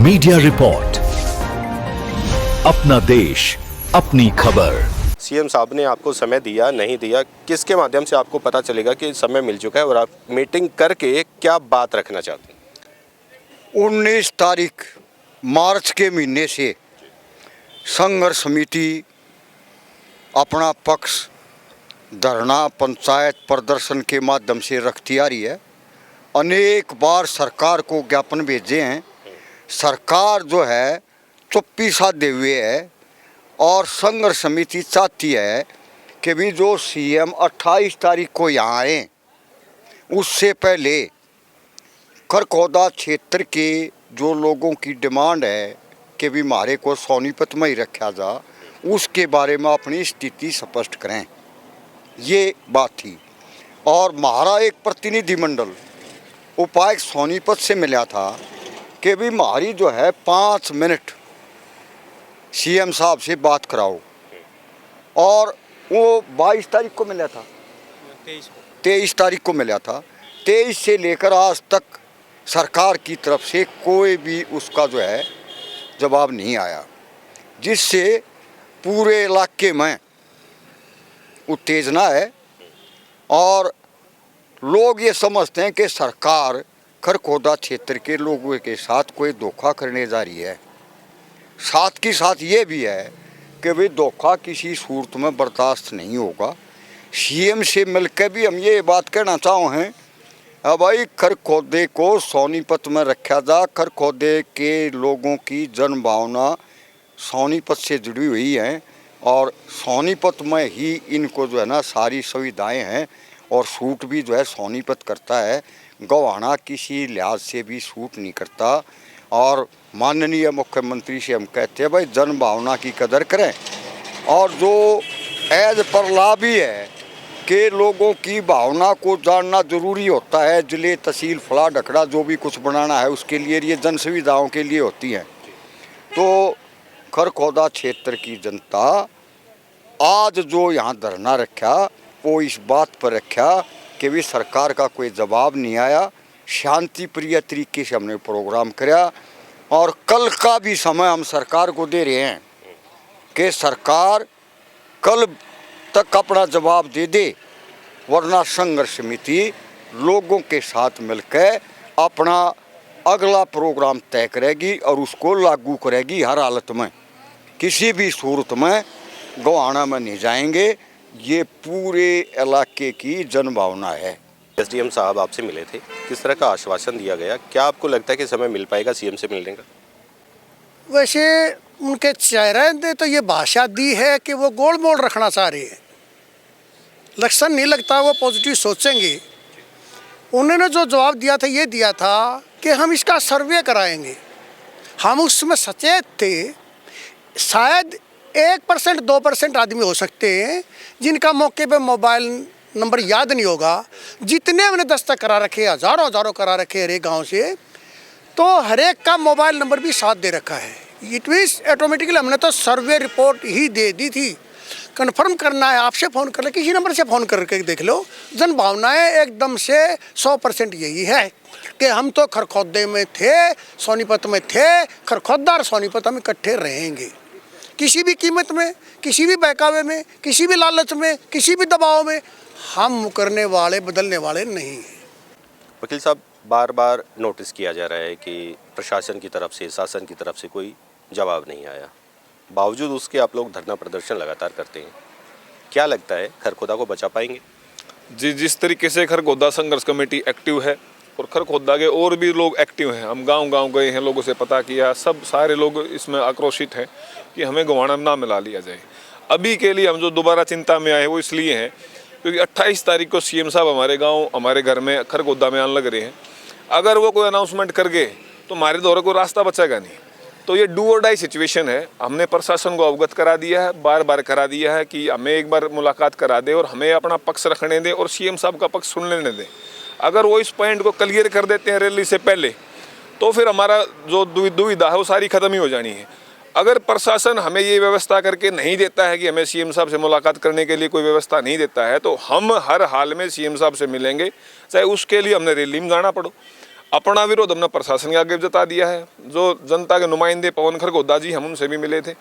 Media report, अपना देश अपनी खबर। सीएम साहब ने आपको समय दिया नहीं दिया, किसके माध्यम से आपको पता चलेगा कि समय मिल चुका है और आप मीटिंग करके क्या बात रखना चाहते हैं? 19 तारीख मार्च के महीने से संघर्ष समिति अपना पक्ष धरना पंचायत प्रदर्शन के माध्यम से रखती आ रही है। अनेक बार सरकार को ज्ञापन भेजे हैं, सरकार जो है चुप्पी साधे हुए है और संघर्ष समिति चाहती है कि भी जो सीएम 28 तारीख को यहाँ आए उससे पहले खरखोदा क्षेत्र के जो लोगों की डिमांड है कि भी हमारे को सोनीपत में ही रखा जा, उसके बारे में अपनी स्थिति स्पष्ट करें, ये बात थी। और हमारा एक प्रतिनिधिमंडल उपायुक्त सोनीपत से मिला था कि भी हमारी जो है 5 मिनट सीएम साहब से बात कराओ, और वो 22 तारीख को मिला था, 23 तारीख को मिला था। 23 से लेकर आज तक सरकार की तरफ से कोई भी उसका जो है जवाब नहीं आया, जिससे पूरे इलाके में उत्तेजना है और लोग ये समझते हैं कि सरकार खरखोदा क्षेत्र के लोगों के साथ कोई धोखा करने जा रही है। साथ ही साथ ये भी है कि भाई धोखा किसी सूरत में बर्दाश्त नहीं होगा। सीएम से मिलकर भी हम ये बात कहना चाहते हैं, अब भाई खरखोदे को सोनीपत में रखा जा। खरखोदे के लोगों की जन भावना सोनीपत से जुड़ी हुई है और सोनीपत में ही इनको जो है ना सारी सुविधाएं हैं और सूट भी जो है सोनीपत करता है, गोहाना किसी लिहाज से भी सूट नहीं करता। और माननीय मुख्यमंत्री से हम कहते हैं भाई जन भावना की कदर करें, और जो एज पर लाभ भी है कि लोगों की भावना को जानना जरूरी होता है। जिले तहसील फला ढकड़ा जो भी कुछ बनाना है उसके लिए ये जन सुविधाओं के लिए होती हैं। तो खरखोदा क्षेत्र की जनता आज जो यहाँ धरना रखा वो इस बात पर रखा कि भी सरकार का कोई जवाब नहीं आया। शांति प्रिय तरीके से हमने प्रोग्राम कराया और कल का भी समय हम सरकार को दे रहे हैं कि सरकार कल तक अपना जवाब दे दे, वरना संघर्ष समिति लोगों के साथ मिलकर अपना अगला प्रोग्राम तय करेगी और उसको लागू करेगी। हर हालत में किसी भी सूरत में गोहाना में नहीं जाएंगे, ये पूरे इलाके की जन भावना है। एसडीएम साहब आपसे मिले थे, किस तरह का आश्वासन दिया गया? क्या आपको लगता है कि समय मिल पाएगा सीएम से मिलने का? वैसे उनके चेहरे ने तो ये भाषा दी है कि वो गोल मोल रखना चाह रहे हैं। लक्षण नहीं लगता वो पॉजिटिव सोचेंगे। उन्होंने जो जवाब दिया था ये दिया था कि हम इसका सर्वे कराएंगे। हम उसमें सचेत थे। शायद 1% 2% आदमी हो सकते हैं जिनका मौके पे मोबाइल नंबर याद नहीं होगा। जितने हमने दस्तक करा रखे, हज़ारों करा रखे हर एक गाँव से, तो हर एक का मोबाइल नंबर भी साथ दे रखा है। इट मीन्स ऑटोमेटिकली हमने तो सर्वे रिपोर्ट ही दे दी थी। कन्फर्म करना है आपसे फ़ोन कर ले, किसी नंबर से फ़ोन करके देख लो। जन भावनाएँ एकदम से 100% यही है कि हम तो खरखोदे में थे, सोनीपत में थे, खरखोदा और सोनीपत हम इकट्ठे रहेंगे। किसी भी कीमत में, किसी भी बहकावे में, किसी भी लालच में, किसी भी दबाव में हम मुकरने वाले, बदलने वाले नहीं हैं। वकील साहब, बार बार नोटिस किया जा रहा है कि प्रशासन की तरफ से, शासन की तरफ से कोई जवाब नहीं आया, बावजूद उसके आप लोग धरना प्रदर्शन लगातार करते हैं। क्या लगता है खरखोदा को बचा पाएंगे? जी, जिस तरीके से खरखोदा संघर्ष कमेटी एक्टिव है और खरखोदा के और भी लोग एक्टिव हैं, हम गांव गए हैं, लोगों से पता किया, सब सारे लोग इसमें आक्रोशित हैं कि हमें गोहाना ना मिला लिया जाए। अभी के लिए हम जो दोबारा चिंता में आए वो इसलिए हैं क्योंकि 28 तारीख को सीएम साहब हमारे गांव, हमारे घर में खरखोदा में आने लग रहे हैं। अगर वो कोई अनाउंसमेंट कर गए तो हमारे दौरे को रास्ता बचेगा नहीं। तो ये डू और डाई सिचुएशन है। हमने प्रशासन को अवगत करा दिया है, बार बार करा दिया है कि हमें एक बार मुलाकात करा दे और हमें अपना पक्ष रखने दें और सीएम साहब का पक्ष सुन लेने दें। अगर वो इस पॉइंट को क्लियर कर देते हैं रैली से पहले, तो फिर हमारा जो दुविधा है वो सारी ख़त्म ही हो जानी है। अगर प्रशासन हमें ये व्यवस्था करके नहीं देता है कि हमें सीएम साहब से मुलाकात करने के लिए कोई व्यवस्था नहीं देता है, तो हम हर हाल में सीएम साहब से मिलेंगे, चाहे उसके लिए हमने रैली में जाना पड़ो। अपना विरोध हमने प्रशासन के आगे जता दिया है। जो जनता के नुमाइंदे पवन खरखोदा जी, हम उनसे भी मिले थे,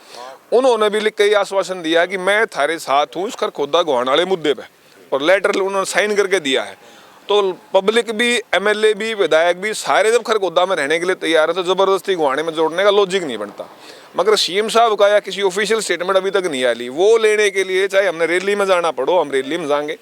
उन्होंने भी लिख के आश्वासन दिया कि मैं थारे साथ हूँ इस खरखोदा गोहाना वाले मुद्दे पे, और लेटर उन्होंने साइन करके दिया है। तो पब्लिक भी, एमएलए भी, विधायक भी सारे जब खरखोदा में रहने के लिए तैयार है तो ज़बरदस्ती गोहाने में जोड़ने का लॉजिक नहीं बनता। मगर सीएम साहब का या किसी ऑफिशियल स्टेटमेंट अभी तक नहीं आई, वो लेने के लिए चाहे हमने रैली में जाना पड़ो, हम रैली में जाएंगे।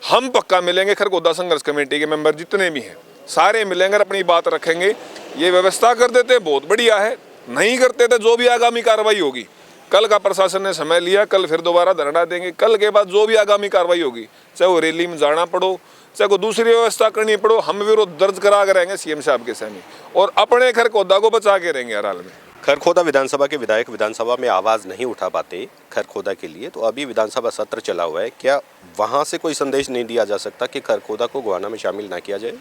हम पक्का मिलेंगे, खरखोदा संघर्ष कमेटी के मेंबर जितने भी हैं सारे मिलेंगे, अपनी बात रखेंगे। ये व्यवस्था कर देते बहुत बढ़िया है, नहीं करते तो जो भी आगामी कार्रवाई होगी, कल का प्रशासन ने समय लिया, कल फिर दोबारा धरना देंगे, कल के बाद जो भी आगामी कार्रवाई होगी, चाहे वो रैली में जाना पड़ो, चाहे कोई दूसरी व्यवस्था करनी पड़ो, हम विरोध दर्ज करा कर रहेंगे सीएम साहब के सामने और अपने खरखोदा को बचा के रहेंगे हर हाल में। खरखोदा विधानसभा के विधायक विधानसभा में आवाज़ नहीं उठा पाते खरखोदा के लिए, तो अभी विधानसभा सत्र चला हुआ है, क्या वहाँ से कोई संदेश नहीं दिया जा सकता कि खरखोदा को गोहाना में शामिल ना किया जाए?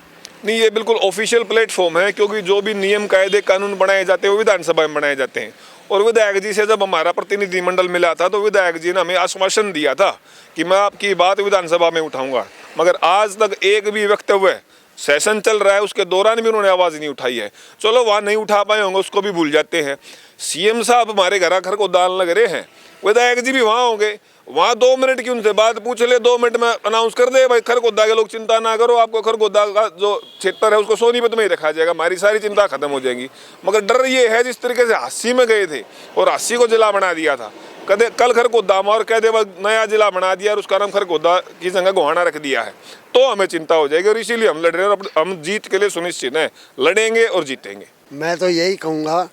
नहीं, ये बिल्कुल ऑफिशियल प्लेटफॉर्म है, क्योंकि जो भी नियम कायदे कानून बनाए जाते हैं वो विधानसभा में बनाए जाते हैं। और विधायक जी से जब हमारा प्रतिनिधिमंडल मिला था तो विधायक जी ने हमें आश्वासन दिया था कि मैं आपकी बात विधानसभा में उठाऊंगा, मगर आज तक एक भी वक्तव्य, सेशन चल रहा है उसके दौरान भी उन्होंने आवाज़ नहीं उठाई है। चलो वहाँ नहीं उठा पाए होंगे, उसको भी भूल जाते हैं। सीएम साहब हमारे घर खरखोदा लग रहे हैं, विधायक जी भी वहाँ होंगे, वहाँ 2 मिनट की उनसे बात पूछ ले, 2 मिनट में अनाउंस कर दे भाई खरखोदा के लोग चिंता ना करो, आपको खरखोदा का जो क्षेत्र है उसको सोनीपत में ही रखा जाएगा, हमारी सारी चिंता खत्म हो जाएगी। मगर डर ये है जिस तरीके से हासी में गए थे और हासी को जिला बना दिया था, कदे कल खरखोदा में और कह दे नया जिला बना दिया और उसका नाम खरखोदा की जगह गोहाना रख दिया है, तो हमें चिंता हो जाएगी। और इसीलिए हम लड़ रहे हैं और हम जीत के लिए सुनिश्चित हैं, लड़ेंगे और जीतेंगे। मैं तो यही कहूँगा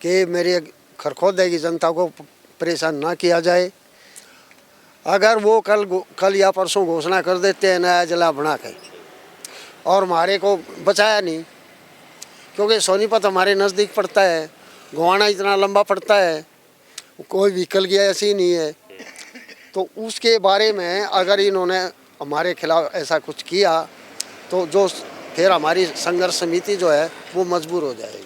कि मेरे खरखोदा की जनता को परेशान ना किया जाए। अगर वो कल या परसों घोषणा कर देते हैं नया जिला बना के और हमारे को बचाया नहीं, क्योंकि सोनीपत हमारे नज़दीक पड़ता है, गोहाना इतना लंबा पड़ता है, कोई व्हीकल की ऐसी नहीं है, तो उसके बारे में अगर इन्होंने हमारे खिलाफ ऐसा कुछ किया तो जो फिर हमारी संघर्ष समिति जो है वो मजबूर हो जाएगी।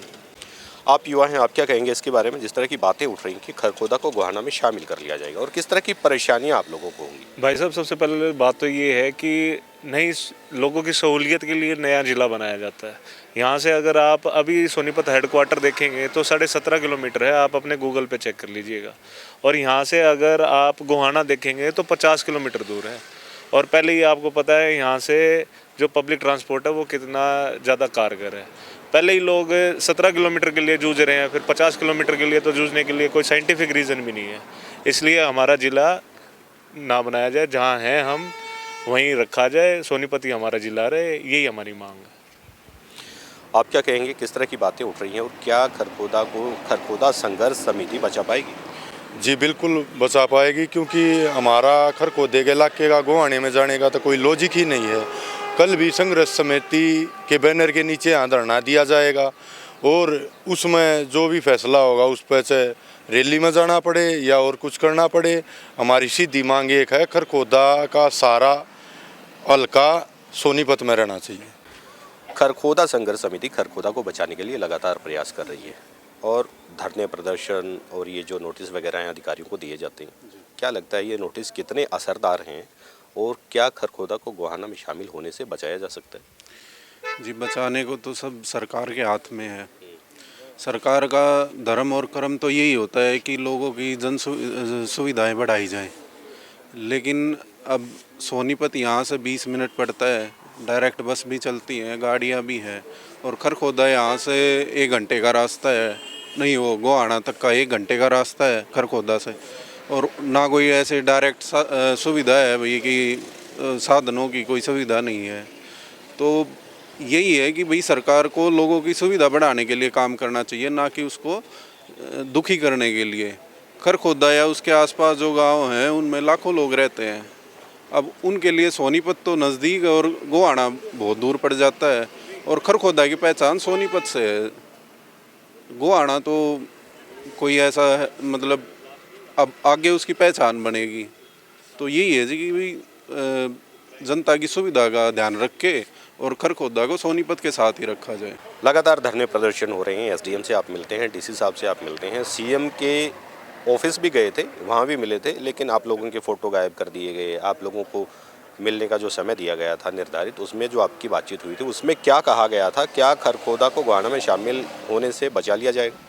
आप युवा हैं, आप क्या कहेंगे इसके बारे में, जिस तरह की बातें उठ रही हैं कि खरखोदा को गोहाना में शामिल कर लिया जाएगा, और किस तरह की परेशानियां आप लोगों को होंगी? भाई साहब, सबसे पहले बात तो ये है कि नई लोगों की सहूलियत के लिए नया ज़िला बनाया जाता है। यहाँ से अगर आप अभी सोनीपत हेडक्वार्टर देखेंगे तो 17.5 किलोमीटर है, आप अपने गूगल पे चेक कर लीजिएगा। और यहाँ से अगर आप गोहाना देखेंगे तो 50 किलोमीटर दूर है। और पहले ही आपको पता है यहाँ से जो पब्लिक ट्रांसपोर्ट है वो कितना ज़्यादा कारगर है। पहले ही लोग 17 किलोमीटर के लिए जूझ रहे हैं, फिर 50 किलोमीटर के लिए तो जूझने के लिए कोई साइंटिफिक रीज़न भी नहीं है। इसलिए हमारा ज़िला ना बनाया जाए, जहाँ हैं हम वहीं रखा जाए, सोनीपत ही हमारा ज़िला रहे, यही हमारी मांग है। आप क्या कहेंगे, किस तरह की बातें उठ रही हैं और क्या खरखोदा को खरखोदा संघर्ष समिति बचा पाएगी? जी बिल्कुल बचा पाएगी, क्योंकि हमारा खरखोदे के इलाके का गोहाने में जाने का तो कोई लॉजिक ही नहीं है। कल भी संघर्ष समिति के बैनर के नीचे यहाँ धरना दिया जाएगा और उसमें जो भी फैसला होगा उस पर चाहे रैली में जाना पड़े या और कुछ करना पड़े, हमारी सीधी मांग एक है, खरखोदा का सारा हल्का सोनीपत में रहना चाहिए। खरखोदा संघर्ष समिति खरखोदा को बचाने के लिए लगातार प्रयास कर रही है और धरने प्रदर्शन और ये जो नोटिस वगैरह हैं अधिकारियों को दिए जाते हैं, क्या लगता है ये नोटिस कितने असरदार हैं और क्या खरखोदा को गोहाना में शामिल होने से बचाया जा सकता है? जी, बचाने को तो सब सरकार के हाथ में है। सरकार का धर्म और कर्म तो यही होता है कि लोगों की सुविधाएं बढ़ाई जाएं, लेकिन अब सोनीपत यहाँ से 20 मिनट पड़ता है, डायरेक्ट बस भी चलती हैं, गाड़ियाँ भी हैं, और खरखोदा यहाँ से 1 घंटे का रास्ता है, नहीं वो गोहाना तक का 1 घंटे का रास्ता है खरखोदा से, और ना कोई ऐसे डायरेक्ट सुविधा है भाई कि साधनों की कोई सुविधा नहीं है। तो यही है कि भाई सरकार को लोगों की सुविधा बढ़ाने के लिए काम करना चाहिए, ना कि उसको दुखी करने के लिए। खरखोदा या उसके आसपास जो गांव हैं उनमें लाखों लोग रहते हैं, अब उनके लिए सोनीपत तो नज़दीक और गोहाना बहुत दूर पड़ जाता है, और खरखोदा की पहचान सोनीपत से है। गोहाना तो कोई ऐसा है, मतलब अब आगे उसकी पहचान बनेगी। तो यही है जी कि भाई जनता की सुविधा का ध्यान रख के और खरखोदा को सोनीपत के साथ ही रखा जाए। लगातार धरने प्रदर्शन हो रहे हैं, एसडीएम से आप मिलते हैं, डीसी साहब से आप मिलते हैं, सीएम के ऑफिस भी गए थे, वहाँ भी मिले थे, लेकिन आप लोगों के फ़ोटो गायब कर दिए गए, आप लोगों को मिलने का जो समय दिया गया था निर्धारित, उसमें जो आपकी बातचीत हुई थी उसमें क्या कहा गया था? क्या खरखोदा को गोहाना में शामिल होने से बचा लिया जाएगा?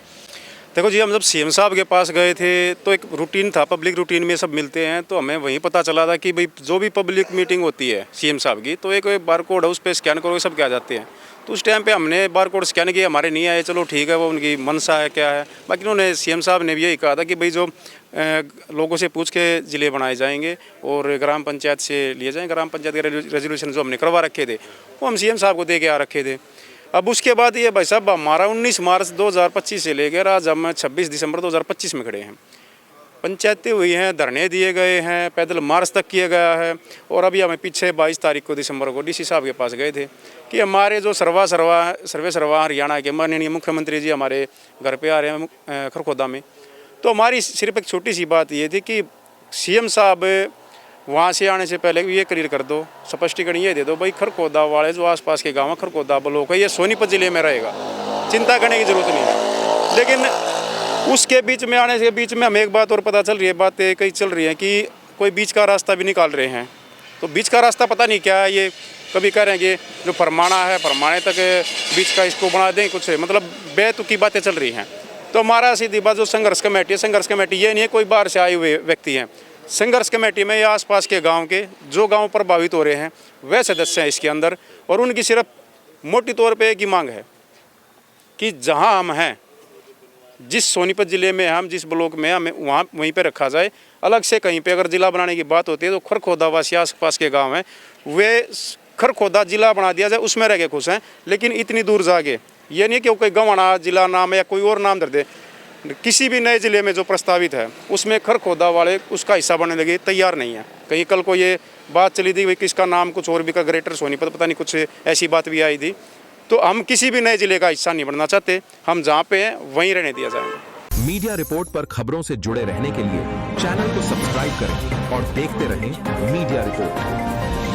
देखो जी, हम जब सीएम साहब के पास गए थे तो एक रूटीन था, पब्लिक रूटीन में सब मिलते हैं, तो हमें वहीं पता चला था कि भाई जो भी पब्लिक मीटिंग होती है सीएम साहब की, तो एक बार कोड है उस पर स्कैन करो, सब क्या जाते हैं। तो उस टाइम पे हमने बार कोड स्कैन किया, हमारे नहीं आए, चलो ठीक है, वो उनकी मनसा है क्या है। बाकी उन्होंने सीएम साहब ने भी यही कहा था कि भाई जो लोगों से पूछ के ज़िले बनाए जाएंगे और ग्राम पंचायत से लिए जाएंगे। ग्राम पंचायत के रेजोल्यूशन जो हमने करवा रखे थे वो हम सीएम साहब को दे के आ रखे थे। अब उसके बाद ये भाई साहब हमारा 19 मार्च 2025 से लेकर आज हम 26 दिसंबर 2025 में खड़े हैं। पंचायतें हुई हैं, धरने दिए गए हैं, पैदल मार्च तक किया गया है। और अभी हमें पीछे 22 तारीख को दिसंबर को डीसी साहब के पास गए थे कि हमारे जो सर्वे सर्वा हरियाणा के माननीय मुख्यमंत्री जी हमारे घर पे आ रहे हैं खरखोदा में। तो हमारी सिर्फ एक छोटी सी बात ये थी कि सीएम साहब वहाँ से आने से पहले ये क्लियर कर दो, स्पष्टीकरण ये दे दो भाई खरखोदा वाले जो आसपास के गाँव है, खरखोदा ब्लॉक है, ये सोनीपत ज़िले में रहेगा, चिंता करने की ज़रूरत नहीं है। लेकिन उसके बीच में आने के बीच में हमें एक बात और पता चल रही है, बातें कई चल रही हैं कि कोई बीच का रास्ता भी निकाल रहे हैं। तो बीच का रास्ता पता नहीं क्या है, ये कभी कह रहे हैं कि जो फरमाना है फरमाने तक बीच का इसको बना दें, कुछ मतलब बेतुकी बातें चल रही हैं। तो हमारा सीधी बात जो संघर्ष कमेटी है, संघर्ष कमेटी ये नहीं है कोई बाहर से आए हुए व्यक्ति हैं। संघर्ष कमेटी में ये आसपास के गांव के जो गांव प्रभावित हो रहे हैं वह सदस्य हैं इसके अंदर। और उनकी सिर्फ मोटी तौर पे एक ही मांग है कि जहां हम हैं, जिस सोनीपत ज़िले में हम जिस ब्लॉक में हमें वहाँ वहीं पे रखा जाए। अलग से कहीं पे अगर ज़िला बनाने की बात होती है तो खरखोदा वासी आसपास के गाँव हैं वे खरखोदा ज़िला बना दिया जाए, उसमें रह के खुश हैं। लेकिन इतनी दूर जाके ये नहीं कि कोई गवाना जिला नाम या कोई और नाम धर दे, किसी भी नए ज़िले में जो प्रस्तावित है उसमें खरखोदा वाले उसका हिस्सा बनने लगे तैयार नहीं है। कहीं कल को ये बात चली थी कि इसका नाम कुछ और भी का ग्रेटर सोनीपत, पता नहीं कुछ ऐसी बात भी आई थी। तो हम किसी भी नए ज़िले का हिस्सा नहीं बनना चाहते, हम जहाँ पे हैं वहीं रहने दिया जाएगा। मीडिया रिपोर्ट पर खबरों से जुड़े रहने के लिए चैनल को सब्सक्राइब करें और देखते रहें मीडिया रिपोर्ट।